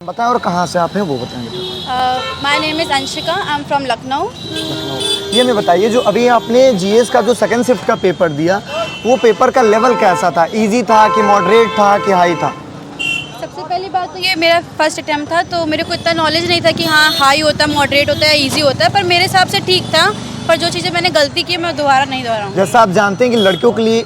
बताएं और कहाँ से आप हैं वो बताएं बेटा। My name is Anshika, I am from Lucknow. ये हमें बताइए, जो अभी आपने जीएस का जो सेकंड शिफ्ट का पेपर दिया, वो पेपर का लेवल कैसा था? इजी था कि मॉडरेट था कि हाई था? सबसे पहली बात तो ये मेरा फर्स्ट अटैम्प्ट था, तो मेरे को इतना नॉलेज नहीं था कि हाँ हाई होता है, मॉडरेट होता है, इजी होता है, पर मेरे हिसाब से ठीक था। पर जो चीज़ें मैंने गलती की मैं दोबारा नहीं दोहराऊँ। जैसा आप जानते हैं कि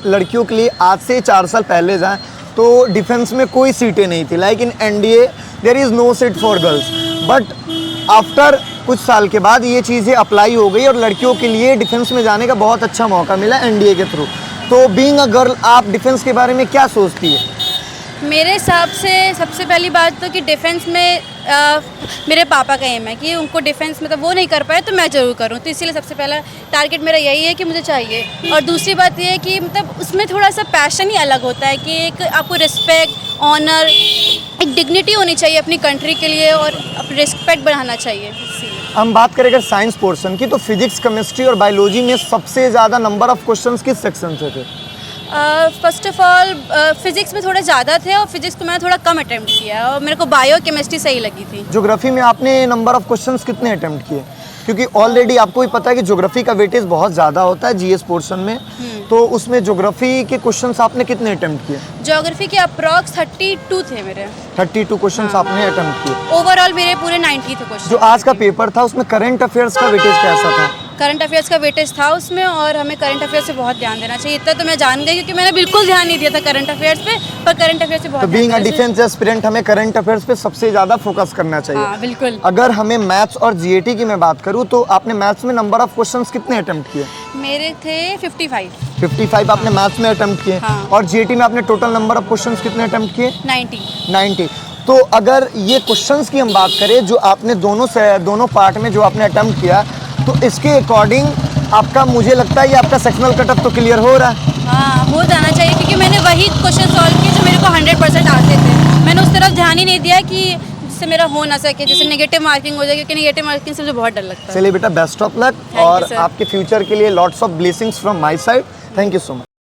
लड़कियों के लिए आज से 4 साल पहले जाएं तो डिफेंस में कोई सीटें नहीं थी। Like in NDA there is no seat for girls, but after कुछ साल के बाद ये चीज़ें अप्लाई हो गई और लड़कियों के लिए डिफेंस में जाने का बहुत अच्छा मौका मिला एनडीए के थ्रू। तो बीइंग अ गर्ल, आप डिफेंस के बारे में क्या सोचती है? मेरे हिसाब से सबसे पहली बात तो कि डिफेंस में मेरे पापा का एम है कि उनको डिफेंस मतलब वो नहीं कर पाए तो मैं ज़रूर करूँ, तो इसीलिए सबसे पहला टारगेट मेरा यही है कि मुझे चाहिए। और दूसरी बात ये है कि मतलब उसमें थोड़ा सा पैशन ही अलग होता है कि एक आपको रिस्पेक्ट, ऑनर, एक डिग्निटी होनी चाहिए अपनी कंट्री के लिए और रिस्पेक्ट बढ़ाना चाहिए। इसीलिए हम बात करें अगर साइंस पोर्शन की, तो फिजिक्स, केमिस्ट्री और बायोलॉजी में सबसे ज़्यादा नंबर ऑफ क्वेश्चंस किस सेक्शन से थे? फर्स्ट ऑफ ऑल फिजिक्स में थोड़े ज़्यादा थे और फिजिक्स को मैंने थोड़ा कम अटेम्प्ट किया और मेरे को बायो केमिस्ट्री सही लगी थी। ज्योग्राफी में आपने नंबर ऑफ क्वेश्चंस कितने अटेम्प्ट किए? क्योंकि ऑलरेडी आपको भी पता है कि ज्योग्राफी का वेटेज बहुत ज़्यादा होता है जीएस पोर्शन में, तो उसमें ज्योग्राफी के क्वेश्चंस आपने कितने अटेम्प्ट किए? ज्योग्राफी के अप्रॉक्स 32 थे मेरे। 32 क्वेश्चंस आपने अटेम्प्ट किए। ओवरऑल मेरे पूरे 90 थे क्वेश्चन। जो आज का पेपर था उसमें करंट अफेयर्स का वेटेज कैसा था? करंट अफेयर्स का वेटेज था उसमें और हमें करंट अफेयर्स से बहुत ध्यान देना चाहिए। इतना तो मैं जान गई क्योंकि मैंने बिल्कुल ध्यान नहीं दिया था करंट अफेयर्स पे, पर करंट अफेयर्स से बहुत तो बीइंग अ ध्यान देना डिफेंस एस्पिरेंट हमें करंट अफेयर्स पे सबसे ज़्यादा फोकस करना चाहिए। चाहिए। हाँ बिल्कुल। अगर हमें मैथ्स और जीएटी की मैं बात करूँ तो आपने मैथ्स में नंबर ऑफ क्वेश्चंस कितने अटेम्प्ट किए? मेरे थे 55। 55 आपने मैथ्स में अटेम्प्ट किए। हाँ। और जीएटी में आपने टोटल नंबर ऑफ क्वेश्चंस कितने अटेम्प्ट किए? 90। तो अगर ये क्वेश्चंस की हम बात करें जो आपने दोनों पार्ट में जो आपने अटेम्प्ट किया, तो इसके अकॉर्डिंग आपका, मुझे लगता है ये आपका सेक्शनल कटअप तो क्लियर हो रहा है। हाँ हो जाना चाहिए क्योंकि मैंने वही क्वेश्चन सॉल्व किए जो मेरे को 100% आते थे। मैंने उस तरफ ध्यान ही नहीं दिया कि जिससे मेरा हो ना सके, जैसे नेगेटिव मार्किंग हो जाए, क्योंकि नेगेटिव मार्किंग से मुझे बहुत डर लगता है। चलिए बेटा, बेस्ट ऑफ लक और आपके फ्यूचर के लिए lots of blessings from my side. Thank you so much.